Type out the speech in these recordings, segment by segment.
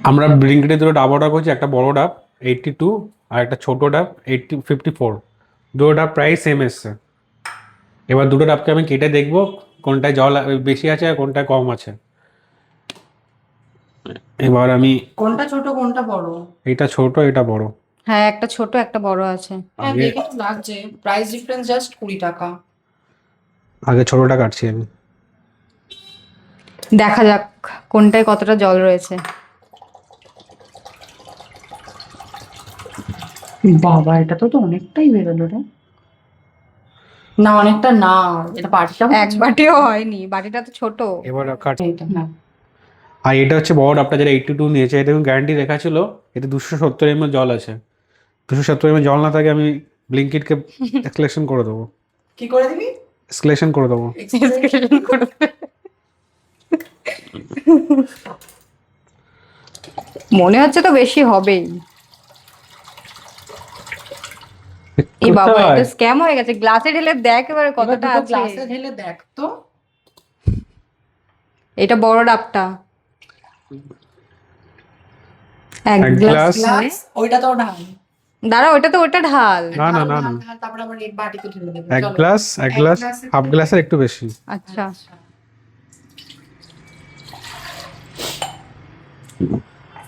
আমরা ব্লিঙ্কিটে দুটো ডাব অর্ডার করছি, একটা বড় ডাব 82 আর একটা ছোট ডাব 54। দুটো ডাব প্রায় সেম এসছে। এবার দুটো ডাবকে আমি কেটে দেখবো কোনটায় জল বেশি আছে আর কোনটায় কম আছে। এবার আমি কোনটা ছোট কোনটা বড়? এটা ছোট এটা বড়। হ্যাঁ, একটা ছোট একটা বড় আছে। হ্যাঁ, আগে দেখে তো লাগছে প্রাইস ডিফারেন্স জাস্ট 20 টাকা। আগে ছোটটা কাটছি আমি। দেখা যাক কোনটায় কতটা জল রয়েছে। বাবা, এটা তো অনেকটাই বেরোলো রে। না, অনেকটা না, এটা বাটিটা এক বাটিও হয়নি, বাটিটা তো ছোট। এবার কাটছি। এটা না। আর এটা হচ্ছে বড় ডাবটা, যেটা 82 নিয়েছে, এটা গ্যারান্টি লেখা ছিল এতে 270 ml জল আছে। 270 ml জল না থাকে আমি ব্লিঙ্কিটকে এক্সলেশন করে দেবো। কি করে দিবি? এক্সলেশন করে দেবো। Description করবে। মনে হচ্ছে তো বেশি হবেই। এই বাবা, কোথায়? এটা স্ক্যাম হয়ে গেছে। গ্লাসে ঢেলে দেখ এবারে কতটা আছে। গ্লাসে ঢেলে দেখ তো। এটা বড় ডাবটা। এক এক গ্লাস। গ্লাস। গ্লাস ওইটা তো ঢাল। দাঁড়া, ওটা তো ওটা ঢাল। না, না, ঢাল, না, ঢাল, না। ঢাল, তারপর আবার এই বাটিতে ঢেলে দেবে। এক চলো। গ্লাস, এক এক গ্লাস, গ্লাসের হাফ থেকে- গ্লাসের একটু বেশি। আচ্ছা,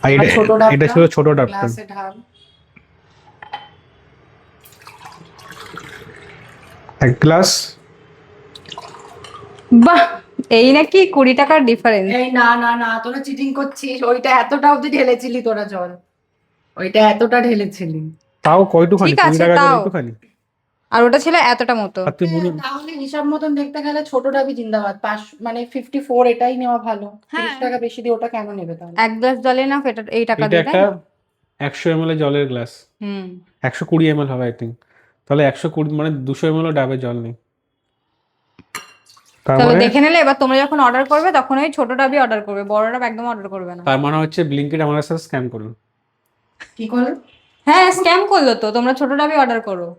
আর এটা আর ছোট ডাবটা? এটা ছিল ছোট ডাবটা। গ্লাসে ঢাল। এক গ্লাস। বাহ, এই নাকি 20 টাকার ডিফারেন্স। এই না না না, তোরা চিটিং করছিস। ওইটা এতটা অবধি ঢেলেছিলি তোরা জল। ওইটা এতটা ঢেলেছিলি। তাও কয়টুখানি, ঠিক 20 আছে, টাকা তাও। একটুখানি। আর ওটা ছিল এতটা মতো। আর তুই মনে তাহলে হিসাব মতন দেখতে গেলে ছোট ডাবি জিন্দাবাদ। মানে 54 এটাই নেওয়া ভালো। 30 টাকা বেশি দিয়ে ওটা কেন নেবে তাহলে? এক গ্লাস জলে না এটা এই টাকা এটা দিয়ে, তাই একটা না? 100 ml এর জলের গ্লাস। হুম। 120 ml হবে আই থিঙ্ক। তাহলে 120 মানে 200 ml ডাবের জল নেই। তার তাহলে মানে দেখে নিলে এবার তোমরা যখন অর্ডার করবে তখন ওই ছোট ডাবই অর্ডার করবে, বড় ডাব একদম অর্ডার করবে না। তার মানে হচ্ছে ব্লিঙ্কিট আমাদের সাথে স্ক্যাম করলো। কি করলো? হ্যাঁ, স্ক্যাম করলো তো। তোমরা ছোট ডাবই অর্ডার করো।